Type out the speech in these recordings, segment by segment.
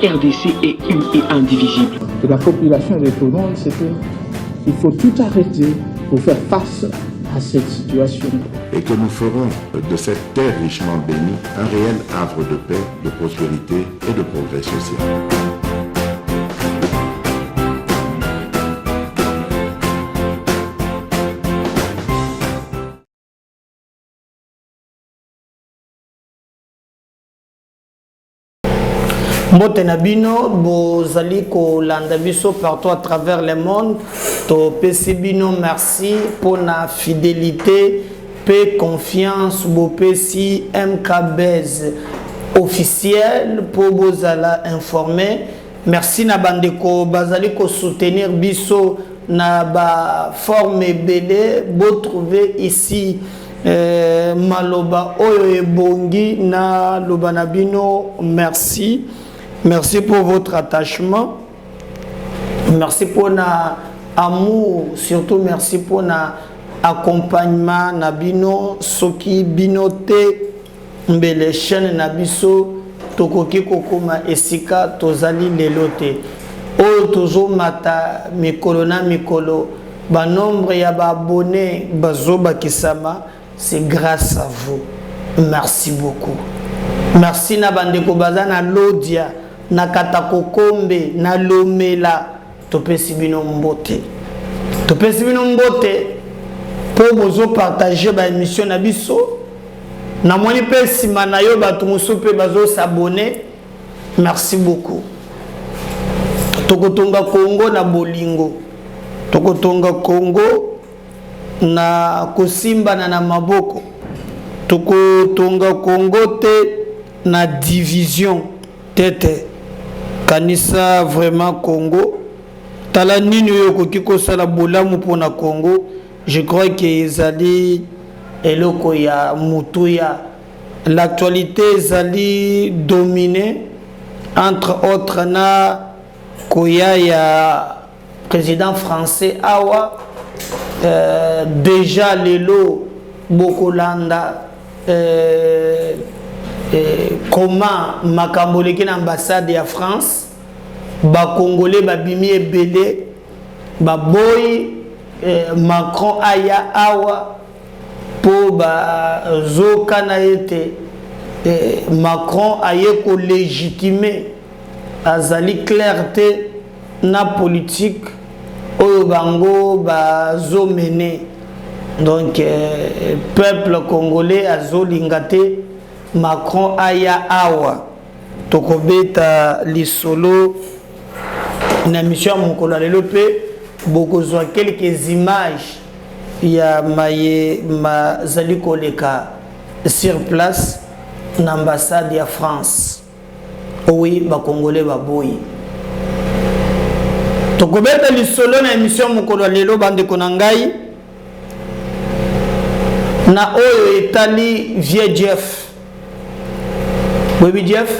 RDC est une et indivisible. De la population répondante, c'est qu'il faut tout arrêter pour faire face à cette situation. Et que nous ferons de cette terre richement bénie un réel havre de paix, de prospérité et de progrès social. Mbote na bino bozali kolanda biso partout à travers le monde to pesi bino merci pour la fidélité paix confiance bo pesi MKBez officiel pour bozala informer merci na bandeko bazali ko soutenir biso na ba forme belé bo trouver ici maloba oyo ebongi na loba na bino merci. Merci pour votre attachement. Merci pour l'amour. Surtout, merci pour l'accompagnement. Nabino, Soki, Binote, Mbele chaîne Nabiso, Tokoki Kokoma, Esika, Tozali, Lelote. Oh, toujours Mata, Mikolo, na Mikolo. Ba nombre ya ba abonné, Bazoba Kisama, c'est grâce à vous. Merci beaucoup. Merci Nabandeko Bazana Lodia. Na katakokombe na lomela topesi bino mbote pour bozo partager ba émission na biso na moni pe sima na yo bato musu pe bazo s'abonner merci beaucoup tokotonga Congo na bolingo tokotonga Congo na kosimba na maboko tokotonga Congo te na division tete kanisa vraiment Congo tala nini yoko kiko sala bolamu pona Congo je crois que ezali eloko ya mutuya l'actualité ezali dominée entre autres na koya ya président français awa déjà lelo bokolanda comment makamboleki na ambassade ya France ba congolais ba bimi ebele ba boy Macron aya awa po ba zoka na ete Macron aye ko légitimer azali clarté na politique oyo bango ba zo mener donc peuple congolais azolingate Macron aya awa tokobeta lisolo na mission mokolo lelo pe bokozwa quelques images ya maye mazali koleka sur place na ambassade ya France oui ba congolais ba boyi tokobeta lisolo na mission mokolo lelo bandeko na ngai na oyo etali vie Jeff Baby Jeff,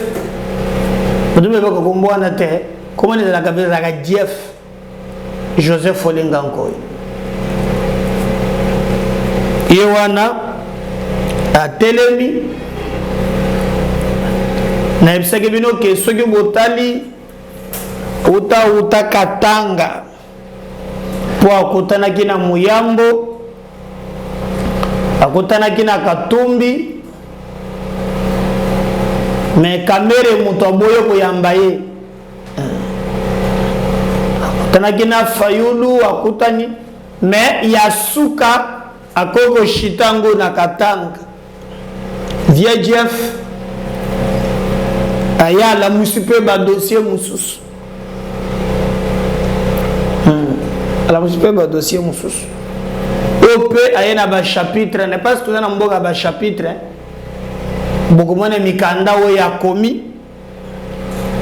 vous devez pas comprendre comment il a la Jeff Joseph Olengankoy. Yewana a telemi na ibisake bino ke soki botali uta katanga po akutana kina Muyambo akutana kina Katumbi mais kamere muto boyo kuyamba ye tanakina Fayulu akutani mais yasuka akoko shitango na katanga vie Jeff aya la musipe ba dossier mususu la musipe ba dossier mususu ope aya na ba chapitre ne pas tout na mboka ba chapitre beaucoup mwana mikanda o ya komi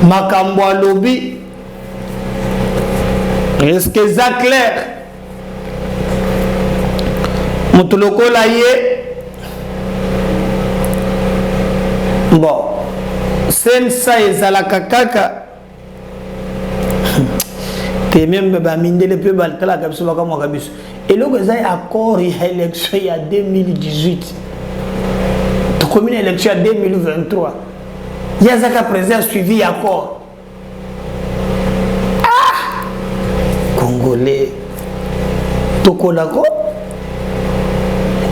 makambo alobi est-ce que ça clair mutulokola ye bon sensa ezalaka kaka te même ba mindele pe baltala kabiso bakamo kabiso eloko ezai accord ya élection ya 2018 to commune élection ya 2023 yazaka président suivi accord Congolais. Tokolako.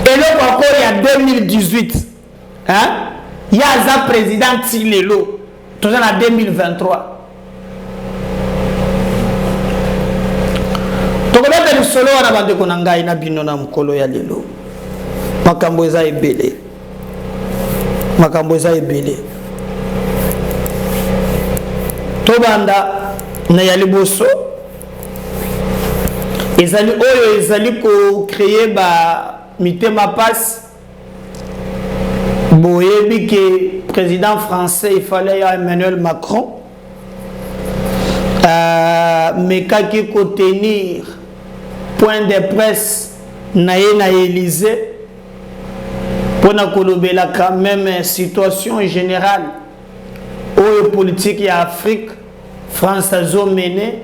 Et le encore il y a 2018. Hein? Il y a un président Tilelo. Tout ça en 2023. Tokolaka le solo wana bande konanga ina bino na mkolo ya lelo. Makambo eza ebele. Makambo eza ebele. Tobanda na ya liboso. Ezali oyo ezali ko créer ba mitema passe. Boyebi que président français il fallait Emmanuel Macron. Mais quand il faut tenir point de presse na Élysée pour na kolobela quand même situation générale au politique et Afrique France a mené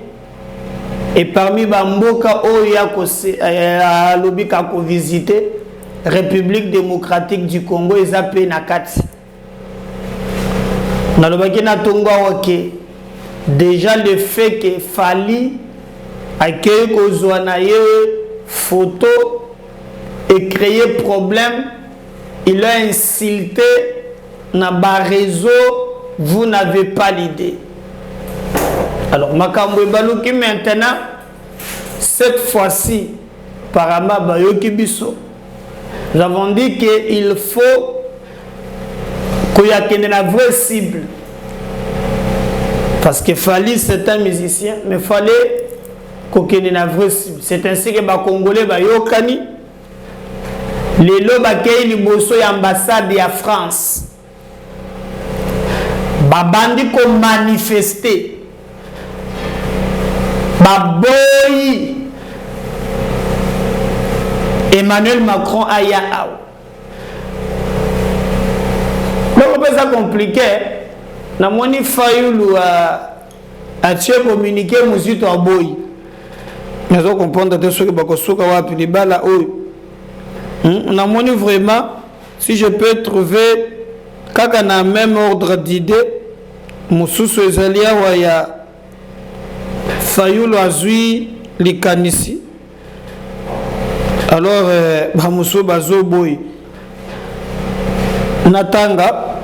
et parmi bamboka o ya ko lobika ko visiter République démocratique du Congo ezapé na kati na lobaki na tongo wake déjà le fait que Fali accueille Kozwanaye photo et créer problème, il a insulté na ba réseau, vous n'avez pas l'idée. Alors makambo baluki maintenant cette fois-ci par Bayoki Biso nous avons dit qu'il faut qu'il y ait une vraie cible. Parce que Fali c'est un musicien, mais il fallait qu'il y ait une vraie cible. C'est ainsi que les Congolais Bayokani, les Lobakei Liboso et l'ambassade de France, Babandi ko manifester, Baboyi, Emmanuel Macron aya aou. Donc c'est compliqué. Na moni Fayulu a tué communiqué Mouzito à Boy. Mais on comprend que ce que Bakosuka wa pilibala oyo. Na moni vraiment si je peux trouver kaka na même ordre d'idée Moussousou ezalia wa ya Fayulu azui likanisi. Alors Bamoussou Bazo Boy Natanga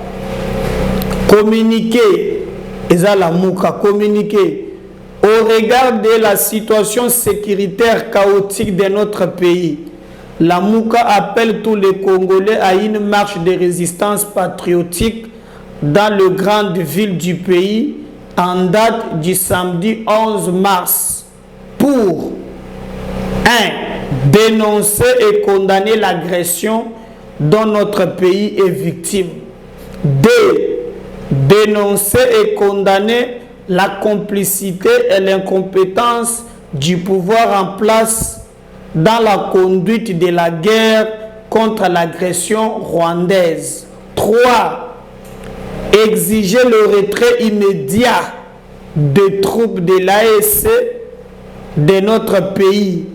communiquer ezala muka communiquer au regard de la situation sécuritaire chaotique de notre pays. La Mouka appelle tous les Congolais à une marche de résistance patriotique dans les grandes villes du pays en date du samedi 11 mars pour 1. Dénoncer et condamner l'agression dont notre pays est victime. 2. Dénoncer et condamner la complicité et l'incompétence du pouvoir en place dans la conduite de la guerre contre l'agression rwandaise. 3. Exiger le retrait immédiat des troupes de l'AEC de notre pays.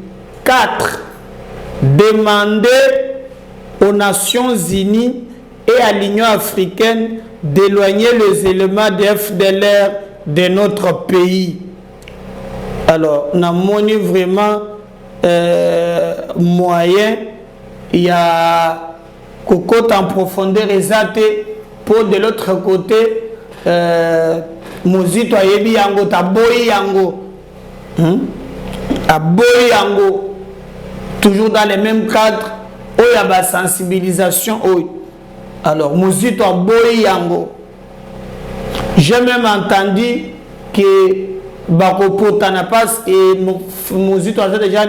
4. Demander aux Nations Unies et à l'Union africaine d'éloigner les éléments de FDLR de notre pays. Alors, on a moni vraiment moyen, il y a cocotte en profondeur exalté pour de l'autre côté, Mouzito ayebi yango, taboyi yango, aboyi yango. Toujours dans les mêmes cadres, où il y a la sensibilisation. Alors, Mouzito a boy yango. J'ai même entendu que Bakopotana parce que Mouzito a déjà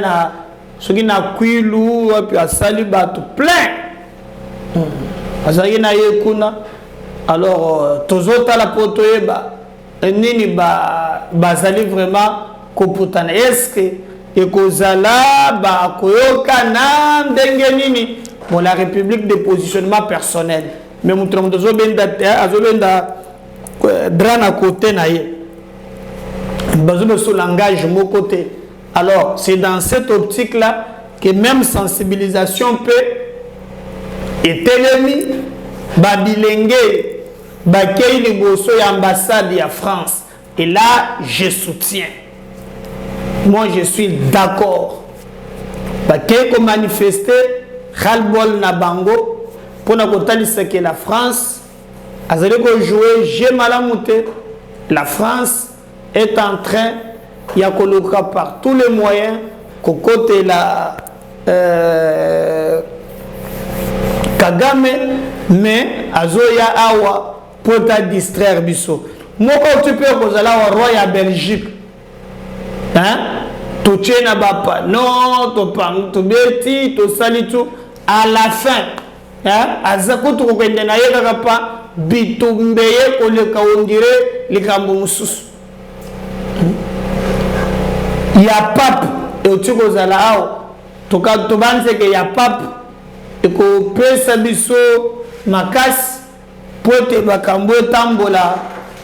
ce qui n'a kuilu et puis a sali batou plein. Azaki na yekuna. Alors, tozota la potoyeba nini bazali vraiment kopotana. Est-ce que ekozala ba koyoka na ndenge nini bon la République de positionnement personnel mais mutra mutozo benda drana côté na ye bazo sur langage mon côté. Alors c'est dans cette optique là que même sensibilisation peut être ennemie babilenge bakei liboso ya ambassade ya France et là je soutiens. moi je suis d'accord. Bakeko manifester Khalbol na bango pour na kotalisa que la France a jouer jeu malamouté. La France est en train de coloca par tous les moyens qu'au côté la Kagame, mais azoya awa pour ta distraire biso. Moi quand tu peux kozala wa roi ya Belgique. Hein? Tu tiens na bapa. Non, tu pang, tu beti, tu sali tout à la fin. Hein? Azakutu ko kende na yeka pa bitumbeye ko le kaongire le kambo mususu. Ya pape et tu kozala awa. To ka to banse ke ya pape et ko pesa biso makasi pour te bakambo tambola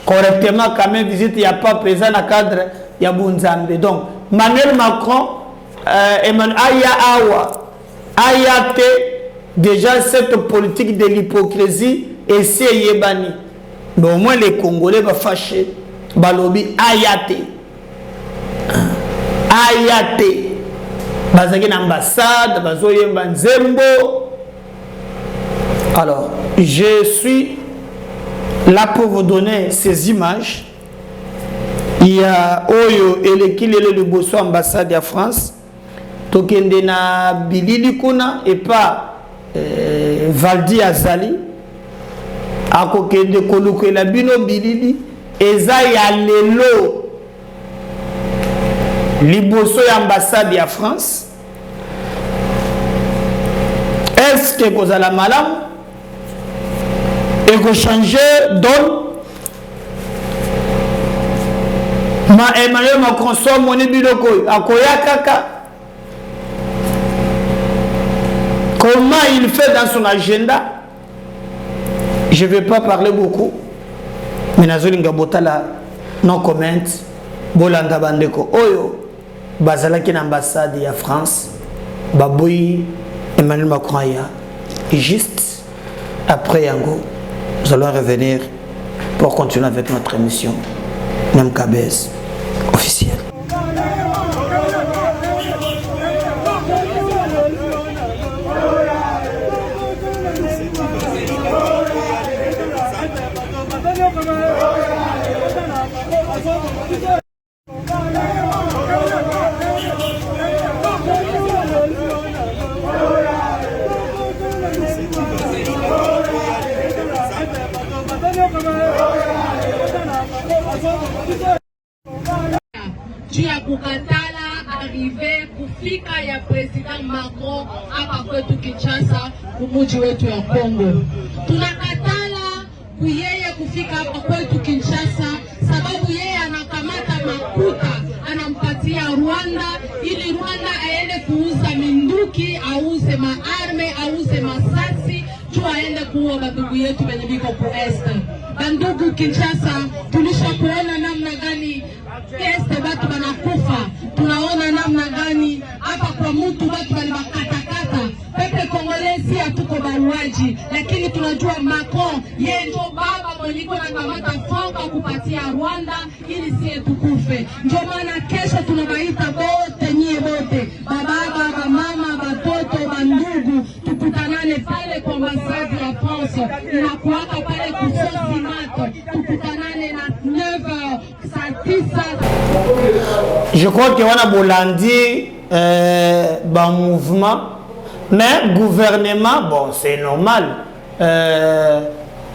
correctement quand même visite ya pas présent dans cadre ya bunzambe. Donc Emmanuel Macron Emmanuel Ayate déjà cette politique de l'hypocrisie et c'est yebani. Mais au moins les Congolais va fâcher balobi Ayate bazaki na ambassade bazoyemba nzembo. Alors, je suis là pour vous donner ces images. Il y a Oyo et le bosso ambassade de France. Tokende na Bilili Kuna et pas Valdi Azali. Akokende Koluke la Bino Bilili. Eza ya lelo. Liboso ambassade de France. Est-ce que vous allez malam? Et que changer donne ma Emmanuel Macron soit mon biloko akoya kaka. Comment il fait dans son agenda? Je ne vais pas parler beaucoup. Mais nazolinga botala non comment bolanda bandeko oyo bazala ki ambassade ya France baboui Emmanuel Macron ya juste après Yango. Nous allons revenir pour continuer avec notre émission Même KBS officielle. Tu as kukatala arrivé kufika ya President Macron hapa kwetu Kinshasa kumuji wetu ya Kongo. Tunakatala kuyeye kufika hapa kwetu Kinshasa sababu yeye anakamata makuta anampatia Rwanda ili Rwanda aende kuuza minduki, auze maarme, auze masasi, tu aende kuua bandugu yetu benye biko ku este. Bandugu Kinshasa tulisha kuona namna gani este batu banakufa, tunaona namna gani hapa kwa mtu batu banakatakata. Pepe Kongolezi hatuko baruaji, lakini tunajua Macron yeye ndio baba mwenye na kamata fonga kupatia Rwanda ili sie tukufe. Ndio maana kesho tunabaita bote nyie bote, baba, mama, batoto, bandugu, tukutanane pale kwa ambassade ya France. Inakuwaka pale kusosi mato, tukutanane na 9h saa 9. Je crois que wana bolandi ba mouvement mais gouvernement bon c'est normal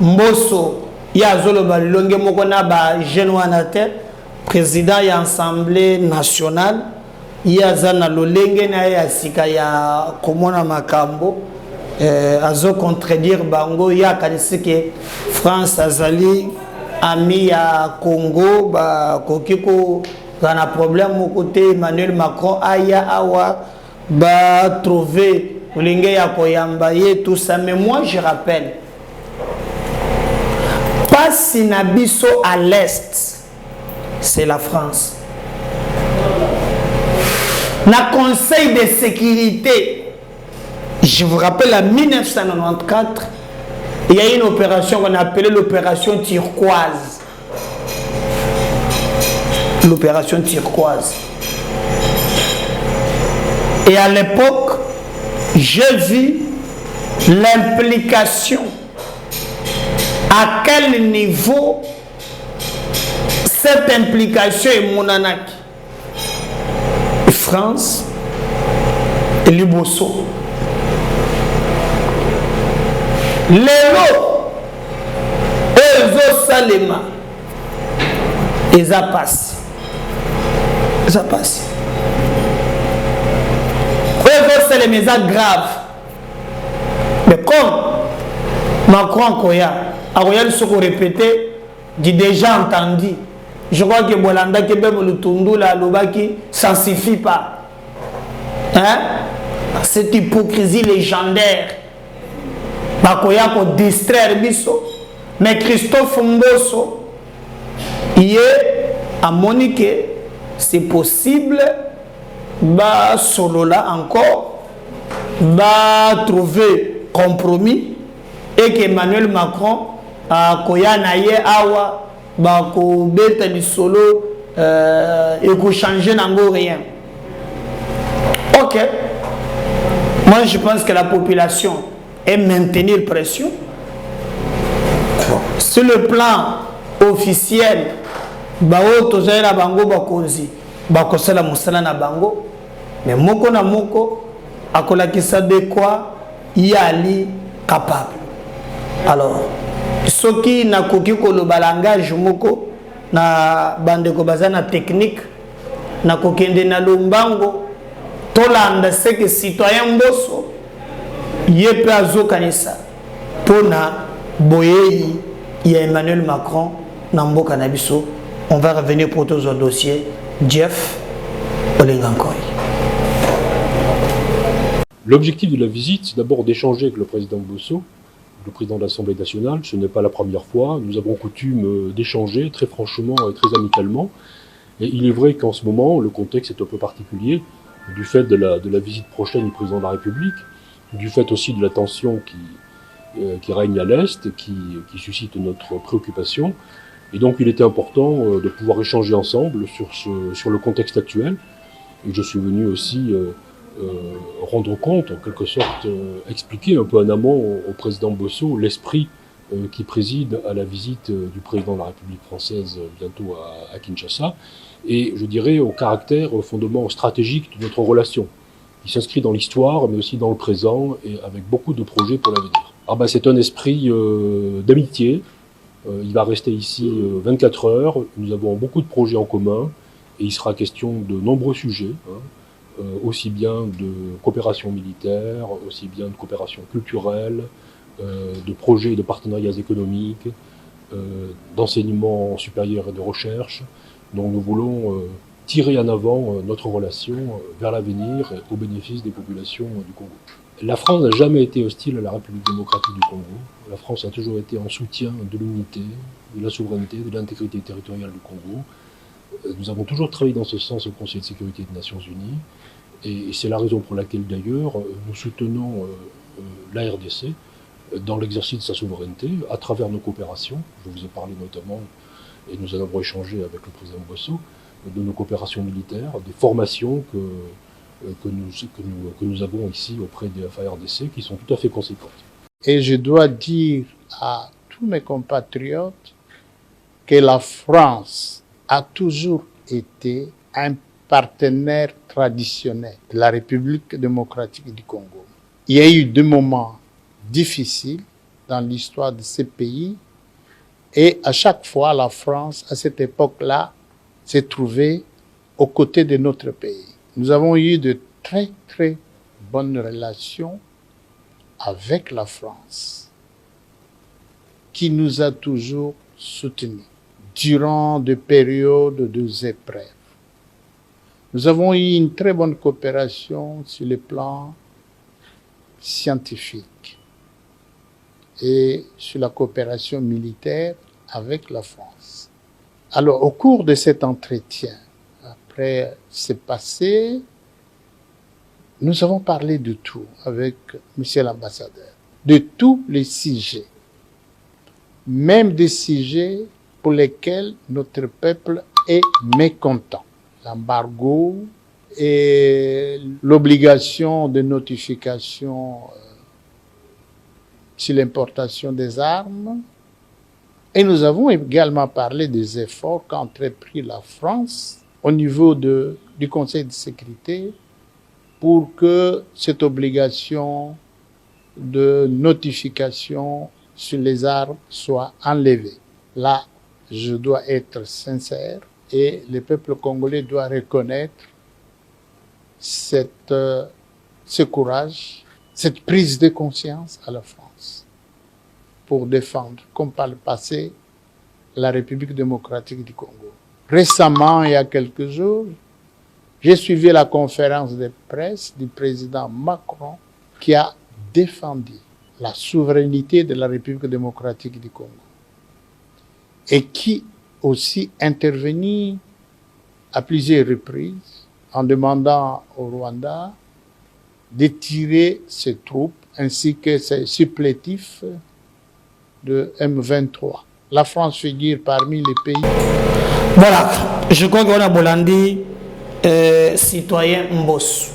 Mbosso ya zolo ba longe moko na ba jeune wana te président ya assemblée nationale ya zana lolenge na ya sika ya komona makambo azo contredire bango ya kanisike France azali ami ya Congo ba kokiko un problème au côté Emmanuel Macron aya awa ba trouver ulinge ya koyambaye tout ça. Mais moi je rappelle pas si nabiso à l'est c'est la France na conseil de sécurité. Je vous rappelle en 1994 il y a une opération qu'on a appelée l'opération turquoise. L'opération turquoise. Et à l'époque, j'ai vu l'implication, à quel niveau cette implication est monanaki. France et Liboso. Lelo, Ezo Salema, Eza passe. Eza passe. Ezo Salema, Eza grave. Mais comme Macron Koya, Aroyal Soko répété, j'ai déjà entendu. Je crois que Bolanda Kebem le Tundu la Lobaki, ça ne suffit pas. Hein? Cette hypocrisie légendaire. Bakoya pour distraire Bisso. Mais Christophe Mbosso, il est à Monique, c'est possible, bah solo là encore, bah trouver compromis et qu'Emmanuel Macron a Koya Naye Awa. Bako beta du solo et qu'on change n'ango rien. Ok. Moi je pense que la population est maintenir pression. Sur le plan officiel, bao tozai na bango bakozi, bako sala musala na bango, mais moko na moko akola kisa de quoi yali capable. Alors soki na koki koloba langage moko na bandeko bazana technique na kokende na lombango tolanda seke citoyen Mbosso yepe azokanisa pona boyei ya Emmanuel Macron na mboka na biso. On va revenir pour tous au dossier. Jeff Olengankoy. L'objectif de la visite, c'est d'abord d'échanger avec le président Mbosso, le président de l'Assemblée nationale. Ce n'est pas la première fois. Nous avons coutume d'échanger très franchement et très amicalement. Et il est vrai qu'en ce moment, le contexte est un peu particulier, du fait de la visite prochaine du président de la République, du fait aussi de la tension qui règne à l'Est, qui suscite notre préoccupation. Et donc il était important de pouvoir échanger ensemble sur le contexte actuel. Et je suis venu aussi rendre compte, en quelque sorte, expliquer un peu en amont au président Mbosso l'esprit qui préside à la visite du président de la République française bientôt à Kinshasa, et je dirais au caractère, au fondement stratégique de notre relation, qui s'inscrit dans l'histoire, mais aussi dans le présent, et avec beaucoup de projets pour l'avenir. C'est un esprit d'amitié. Il va rester ici 24 heures. Nous avons beaucoup de projets en commun, et il sera question de nombreux sujets, aussi bien de coopération militaire, aussi bien de coopération culturelle, de projets et de partenariats économiques, d'enseignement supérieur et de recherche. Donc nous voulons tirer en avant notre relation vers l'avenir au bénéfice des populations du Congo. La France n'a jamais été hostile à la République démocratique du Congo. La France a toujours été en soutien de l'unité, de la souveraineté, de l'intégrité territoriale du Congo. Nous avons toujours travaillé dans ce sens au Conseil de sécurité des Nations Unies. Et c'est la raison pour laquelle d'ailleurs nous soutenons la RDC dans l'exercice de sa souveraineté à travers nos coopérations. Je vous ai parlé notamment, et nous en avons échangé avec le président Mbosso, de nos coopérations militaires, des formations que nous avons ici auprès des FARDC qui sont tout à fait conséquentes. Et je dois dire à tous mes compatriotes que la France a toujours été un partenaire traditionnel de la République démocratique du Congo. Il y a eu des moments difficiles dans l'histoire de ce pays et à chaque fois la France, à cette époque-là, s'est trouvée aux côtés de notre pays. Nous avons eu de très très bonnes relations avec la France, qui nous a toujours soutenus durant des périodes de épreuves. Nous avons eu une très bonne coopération sur le plan scientifique et sur la coopération militaire avec la France. Alors, au cours de cet entretien, après ce passé, nous avons parlé de tout avec Monsieur l'ambassadeur, de tous les sujets, même des sujets pour lesquels notre peuple est mécontent. L'embargo et l'obligation de notification sur l'importation des armes. Et nous avons également parlé des efforts qu'a entrepris la France au niveau du Conseil de sécurité pour que cette obligation de notification sur les armes soit enlevée. Là, je dois être sincère et le peuple congolais doit reconnaître ce courage, cette prise de conscience à la France pour défendre, comme par le passé, la République démocratique du Congo. Récemment, il y a quelques jours, j'ai suivi la conférence de presse du président Macron qui a défendu la souveraineté de la République démocratique du Congo et qui aussi intervenu à plusieurs reprises en demandant au Rwanda de tirer ses troupes ainsi que ses supplétifs de M23. La France figure parmi les pays. Voilà, je crois qu'on a Bolandi, citoyen Mbos.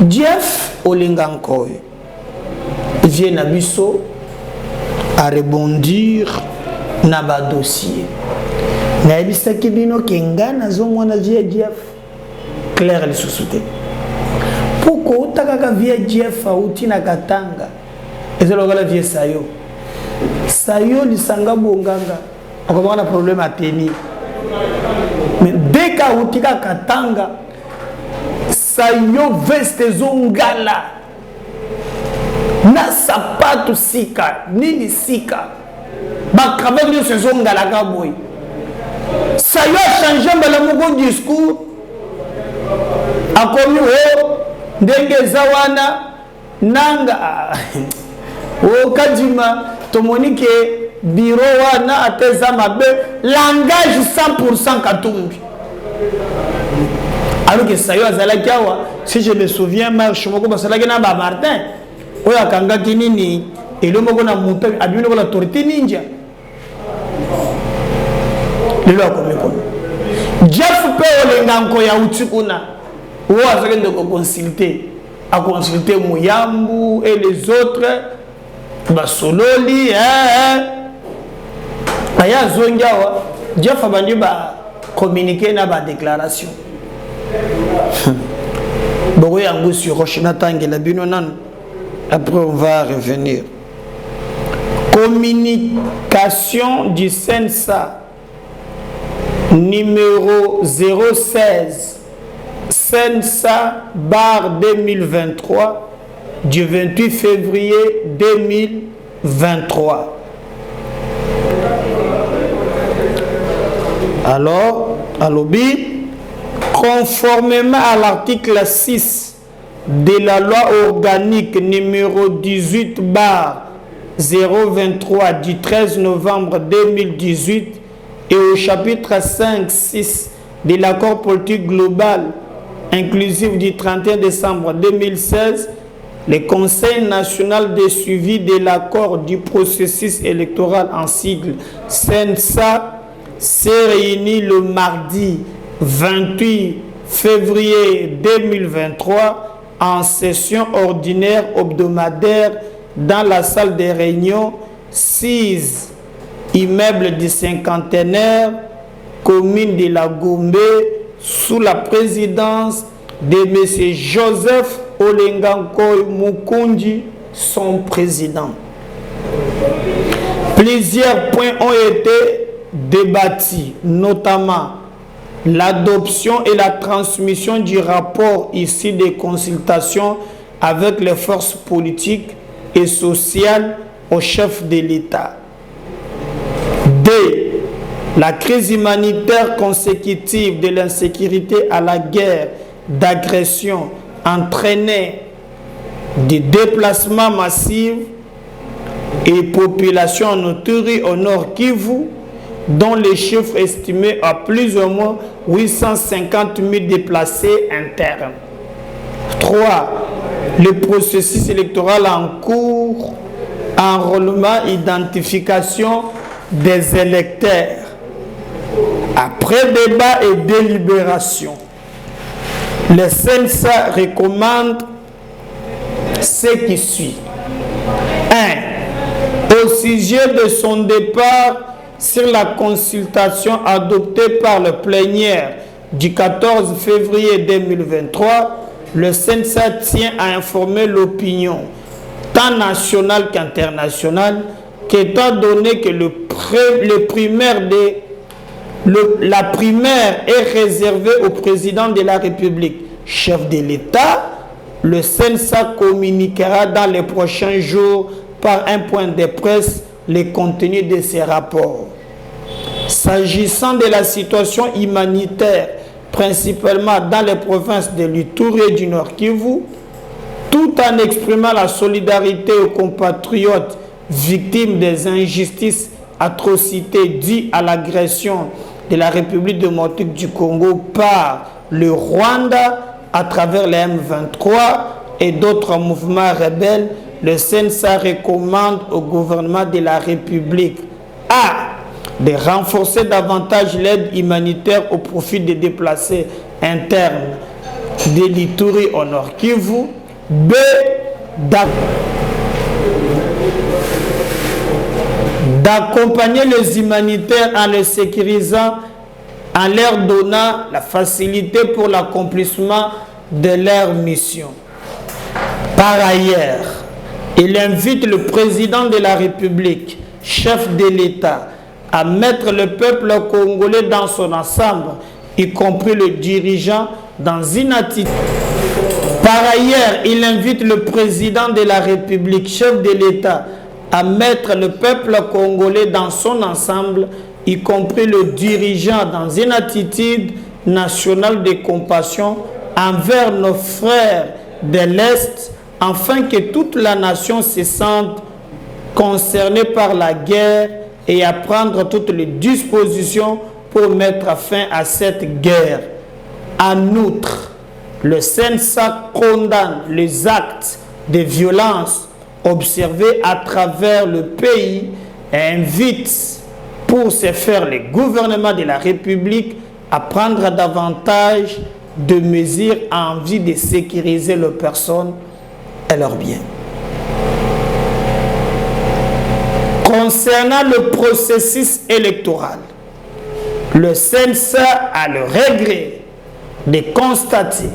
Jeff Olingankoy vient Nabiso à rebondir na ba dossier. Na ebisa kibino kenga na zo mwana via Jeff clair le sous-souté. Pourquoi utaka via Jeff auti na Katanga? Ezelo gala via Sayo. Sayo lisanga bonganga. Akomana problème à tenir. Mais dès ka utika Katanga Sayo veste zongala. Na sapato sika, nini sika. Ba travail se zongala ka boy. Ça y a changé mon discours. A commis ndenge zawana nanga o kadima to monike bureau wana ateza mabe langage 100% katumbi. Alors que ça y a zalakiawa si je me souviens marche moko basalaki na ba Martin oya kanga kinini elo moko na muta abino ko la torti ninja. Jeff Olinganko ya utikuna ou a consulter Mouyambu et les autres Basololi aya zongiawa Jeff abandi ba communiquer na ba déclaration Bogo yango sur Rochina Tangela bino nan après on va revenir. Communication du CENSA numéro 016 CENSA/2023 du 28 février 2023. Alors, à l'objet, conformément à l'article 6 de la loi organique numéro 18/023 du 13 novembre 2018 et au chapitre 5-6 de l'accord politique global inclusif du 31 décembre 2016, le Conseil national de suivi de l'accord du processus électoral en sigle CENSA s'est réuni le mardi 28 février 2023 en session ordinaire hebdomadaire dans la salle des réunions 6 immeuble du cinquantenaire, commune de la Gombe, sous la présidence de M. Joseph Olingankoy Mukundi, son président. Plusieurs points ont été débattus, notamment l'adoption et la transmission du rapport issu des consultations avec les forces politiques et sociales au chef de l'État. D. La crise humanitaire consécutive de l'insécurité à la guerre d'agression entraînait des déplacements massifs et populations en Ituri au nord Kivu, dont les chiffres estimés à plus ou moins 850 000 déplacés internes. 3. Le processus électoral en cours, enrôlement, identification des électeurs. Après débat et délibération, Le CNSA recommande ce qui suit. 1. Au sujet de son départ sur la consultation adoptée par le plénière du 14 février 2023, le CNSA tient à informer l'opinion, tant nationale qu'internationale, qu'étant donné que la primaire est réservée au président de la République, chef de l'État, le CNSA communiquera dans les prochains jours par un point de presse les contenus de ces rapports. S'agissant de la situation humanitaire, principalement dans les provinces de l'Ituri et du Nord Kivu, tout en exprimant la solidarité aux compatriotes victimes des injustices, atrocités dues à l'agression de la République démocratique du Congo par le Rwanda à travers les M23 et d'autres mouvements rebelles, le CNSA recommande au gouvernement de la République A. de renforcer davantage l'aide humanitaire au profit des déplacés internes de l'Ituri au Nord Kivu. B. D'accompagner les humanitaires en les sécurisant, en leur donnant la facilité pour l'accomplissement de leur mission. Par ailleurs, il invite le président de la République, chef de l'État, à mettre le peuple congolais dans son ensemble, y compris le dirigeant, dans une attitude. Par ailleurs, il invite le président de la République, chef de l'État, à mettre le peuple congolais dans son ensemble, y compris le dirigeant, dans une attitude nationale de compassion envers nos frères de l'Est, afin que toute la nation se sente concernée par la guerre et à prendre toutes les dispositions pour mettre fin à cette guerre. En outre, le CNSA condamne les actes de violence observés à travers le pays et invite pour ce faire le gouvernement de la République à prendre davantage de mesures en vue de sécuriser leurs personnes et leurs biens. Concernant le processus électoral, le CNSA a le regret de constater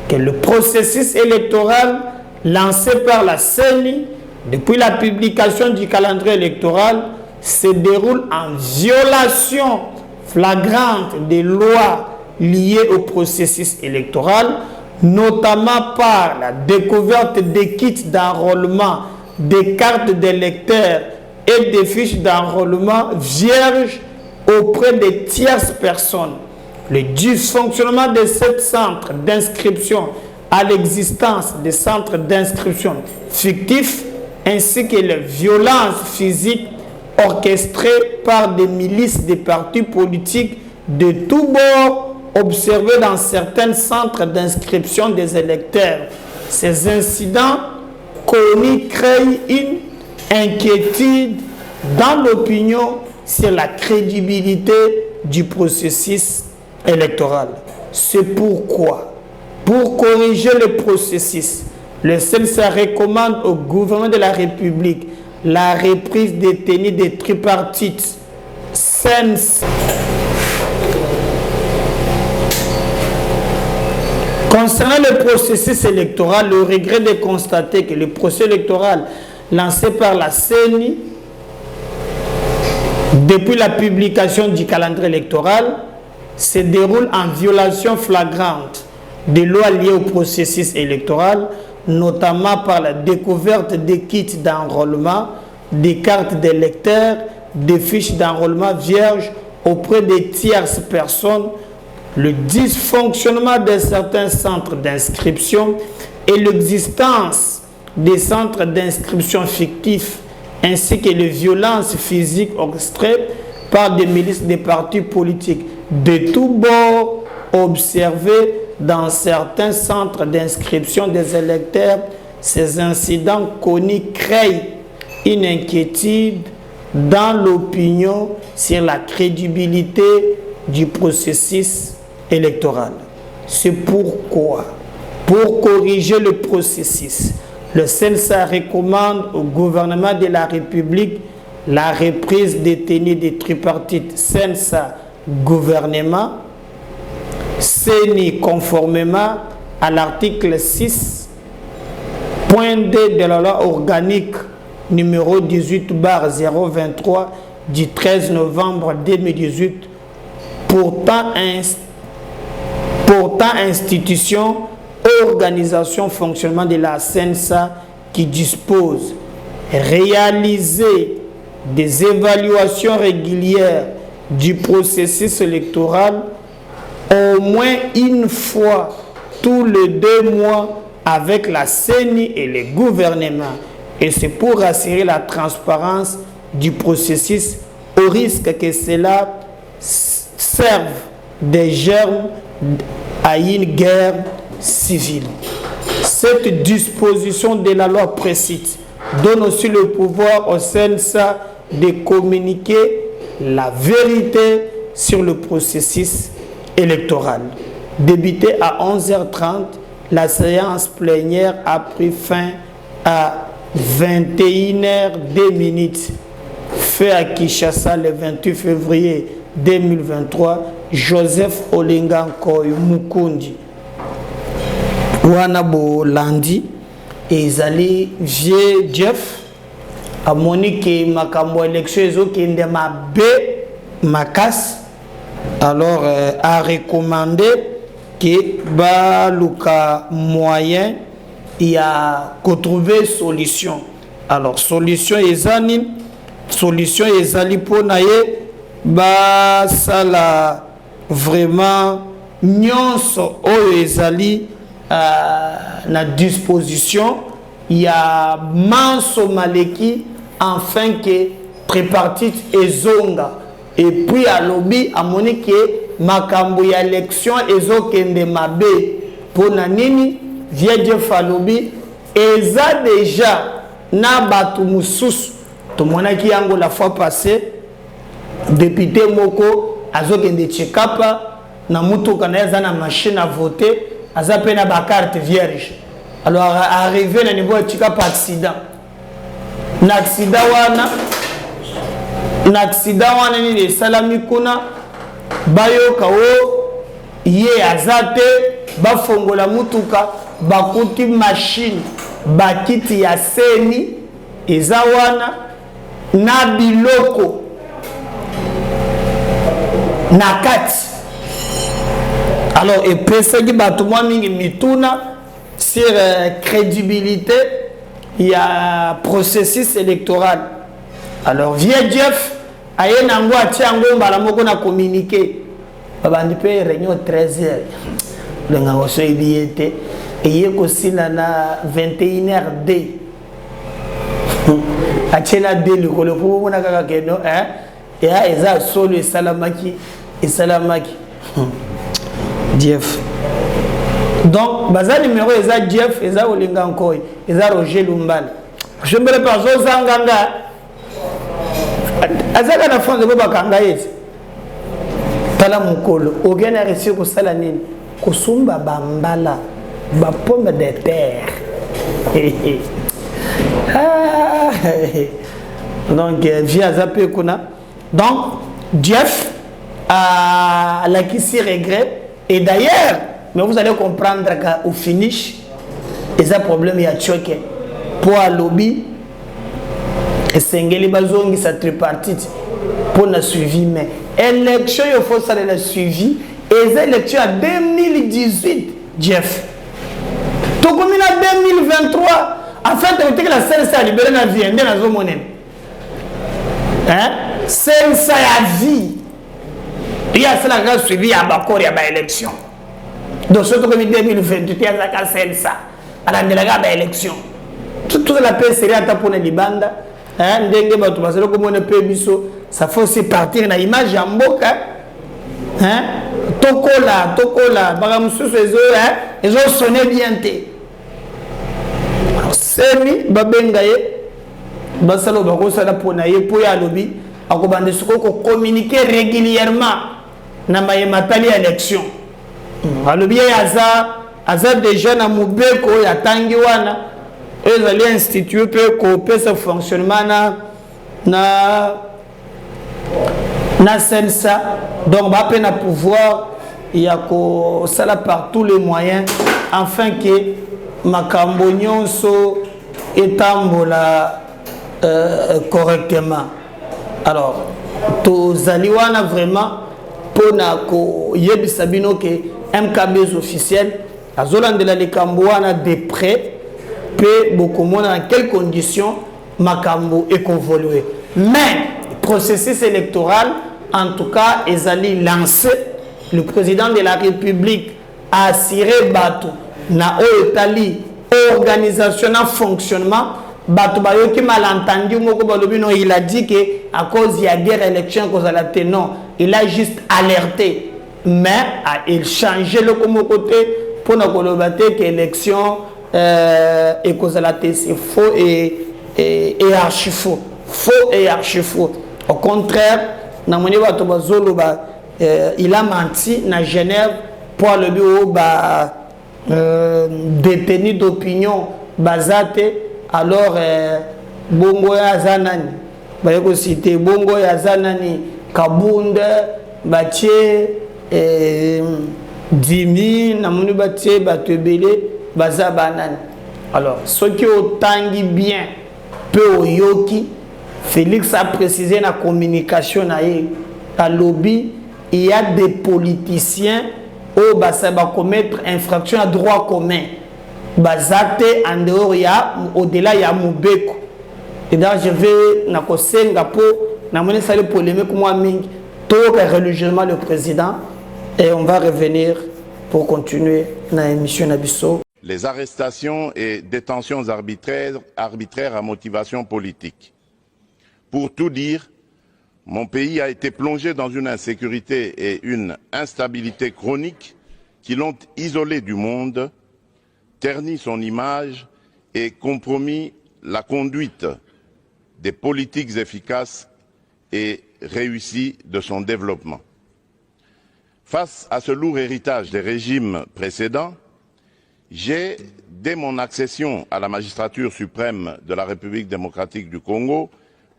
que le processus électoral lancé par la CENI depuis la publication du calendrier électoral se déroule en violation flagrante des lois liées au processus électoral, notamment par la découverte des kits d'enrôlement, des cartes d'électeurs et des fiches d'enrôlement vierges auprès des tierces personnes. Le dysfonctionnement de ces centres d'inscription à l'existence des centres d'inscription fictifs ainsi que les violences physiques orchestrées par des milices des partis politiques de tous bords observés dans certains centres d'inscription des électeurs. Ces incidents connus créent une inquiétude dans l'opinion sur la crédibilité du processus électoral. C'est pourquoi, pour corriger le processus, le CNSA recommande au gouvernement de la République la reprise des tenues des tripartites CNSA. Concernant le processus électoral, le regret de constater que le processus électoral lancé par la CENI depuis la publication du calendrier électoral se déroule en violation flagrante des lois liées au processus électoral, notamment par la découverte des kits d'enrôlement, des cartes d'électeurs, des fiches d'enrôlement vierges auprès des tierces personnes, le dysfonctionnement de certains centres d'inscription et l'existence des centres d'inscription fictifs, ainsi que les violences physiques orchestrées par des milices des partis politiques de tous bords observés dans certains centres d'inscription des électeurs. Ces incidents connus créent une inquiétude dans l'opinion sur la crédibilité du processus électoral. C'est pourquoi, pour corriger le processus, le CNSA recommande au gouvernement de la République la reprise des tenues des tripartites CNSA gouvernement, CENI conformément à l'article 6.2 de la loi organique numéro 18/023 du 13 novembre 2018 portant institution, organisation, fonctionnement de la CNSA qui dispose réaliser des évaluations régulières du processus électoral au moins une fois tous les 2 mois avec la CENI et le gouvernement. Et c'est pour assurer la transparence du processus au risque que cela serve de germe à une guerre civile. Cette disposition de la loi précise donne aussi le pouvoir au CNSA de communiquer la vérité sur le processus électoral. Débutée à 11h30, la séance plénière a pris fin à 21h02. Fait à Kinshasa le 28 février 2023, Joseph Olinga Nkoy Mukundi. Wana bo landi ezali vie Jeff a Monique makambo élection ezokende mabe makas, alors a recommandé que baluka moyen il y a trouver solution. Alors solution ezani pour naye ba sala vraiment nyonso oyo ezali na disposition, il y a manso maleki afin que tripartite ezonga, et puis à lobby a monique makambo ya élection ezokende mabe pona nini vieje falobi eza déjà na batu mususu to monaki yango la fois passée député moko azokende chekapa na mutuka na eza na machine à voter aza pe na ba carte vierge. Alors arrivé na niveau chekapa accident na accident wana ni salami kuna bayo kawo ye azate bafongola mutuka bakuti machine bakiti ya seni eza wana na biloko na kati. Alors et pesaki bato mwa mingi mituna sur crédibilité il y a processus électoral. Alors vieux Jeff aye nango atiango mbala moko na communiquer babandi pe réunion 13h le nga so ibiete eye ko sila na 21h achena de likolo po mona kaka keno ya eza solo esalamaki Jeff. Donc baza numéro eza Jeff eza Olinga Nkoy eza Roger Lumbala je me rappelle zo zanganga azaka na France de bakanga yesi tala mukolo ogena réussir ko sala nini ko sumba bambala ba pomme de terre. Donc via zappé kuna. Donc Jeff a la qui s'y regrette, et d'ailleurs mais vous allez comprendre qu'au finish il y a un problème, il y a choqué pour un lobby et sengeli bazongi sa tripartite pour la suivi, mais élection il faut ça la suivi et les élections en 2018 Jeff tout comme en 2023 afin de que la CNSA libérée na vie ndé na zo monem CNSA ya vie il y a cela qui a suivi à bakori ya ba élection. Donc surtout comme 2028 il y a la CNSA à la déléguée ba élection toute la paix serait à tapona libanda ndenge bato baselo ko mona pe biso ça faut aussi partir na image ya mboka tokola baka mususu ezo sonner bien te semi babenga ye basalo bako sala pona ye po ya lobi akobande soko ko communiquer régulièrement na mayematali élection alobi aza déjà na mobeko ya tangi wana ezali institué pe kopesa fonctionnement na sensa donc ba pe na pouvoir ya ko sala par tous les moyens afin que makambo nyonso etambola correctement. Alors tozali wana vraiment pona ko yebisa bino ke MKB officiel azolandela likambo wana de près pe bokomona dans quelles conditions makambo évoluer. Mais processus électoral en tout cas ezali lancé. Le président de la République a assuré bato na etali organisation na fonctionnement bato bayoki malentendu moko balobi non, il a dit que à cause ya guerre élection cause la non, il a juste alerté mais il changeait le côté pour na kolobate que élection et cause la c'est faux et archi faux et archi faux. Au contraire na moni bato bazolo ba il a menti na Genève pour le bureau détenu d'opinion basate alors bongo ya zanani bayeko cité bongo ya zanani kabunda batie dimi na moni batie batebele baza banani. Alors ce qui otangi bien peu oyoki Félix a précisé la communication na à lobby. Il y a des politiciens où ça va commettre infraction à droit commun. Bazate en dehors au-delà il y a Mubeko. Et donc je vais na Singapour na moni sale polémique moi mingi tout religieusement le président et on va revenir pour continuer na émission Nabiso. Les arrestations et détentions arbitraires à motivation politique. Pour tout dire, mon pays a été plongé dans une insécurité et une instabilité chronique qui l'ont isolé du monde, terni son image et compromis la conduite des politiques efficaces et réussies de son développement. Face à ce lourd héritage des régimes précédents, j'ai, dès mon accession à la magistrature suprême de la République démocratique du Congo,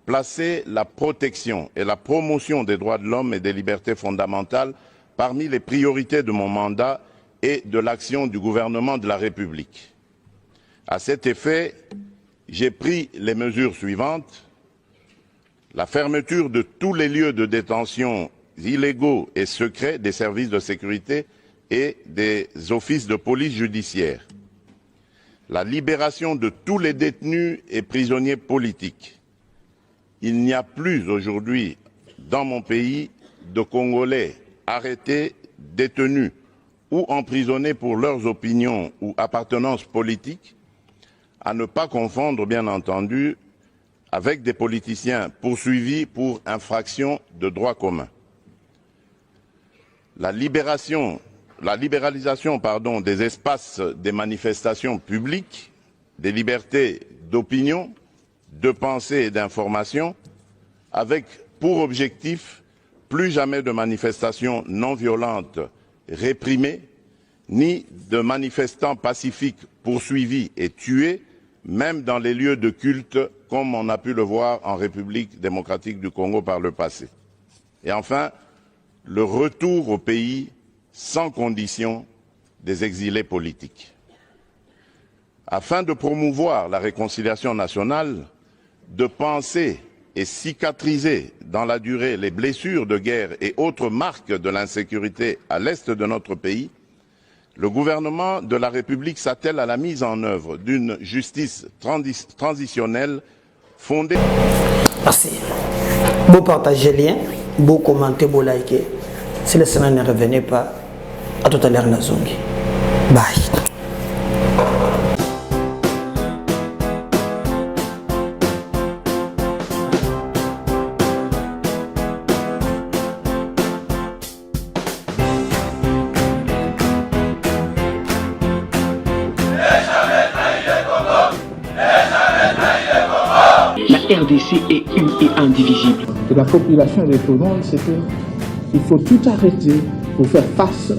placer la protection et la promotion des droits de l'homme et des libertés fondamentales parmi les priorités de mon mandat et de l'action du gouvernement de la République. À cet effet, j'ai pris les mesures suivantes: la fermeture de tous les lieux de détention illégaux et secrets des services de sécurité et des offices de police judiciaire, la libération de tous les détenus et prisonniers politiques. Il n'y a plus aujourd'hui dans mon pays de Congolais arrêtés, détenus ou emprisonnés pour leurs opinions ou appartenances politiques, à ne pas confondre bien entendu avec des politiciens poursuivis pour infraction de droit commun. La libéralisation des espaces des manifestations publiques, des libertés d'opinion, de pensée et d'information, avec pour objectif plus jamais de manifestations non violentes réprimées, ni de manifestants pacifiques poursuivis et tués, même dans les lieux de culte, comme on a pu le voir en République démocratique du Congo par le passé. Et enfin, le retour au pays sans condition des exilés politiques. Afin de promouvoir la réconciliation nationale, de penser et cicatriser dans la durée les blessures de guerre et autres marques de l'insécurité à l'est de notre pays, le gouvernement de la République s'attelle à la mise en œuvre d'une justice transitionnelle fondée... Merci. Vous partagez le lien, vous commentez, vous likez. Si le Sénat ne revenait pas, à tout à l'heure, Nazongi. Bye. La RDC est une et indivisible. De la population et de tout le monde, c'est qu'il faut tout arrêter pour faire face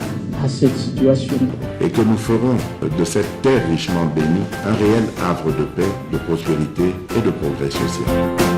à cette situation. Et que nous ferons de cette terre richement bénie un réel havre de paix, de prospérité et de progrès social.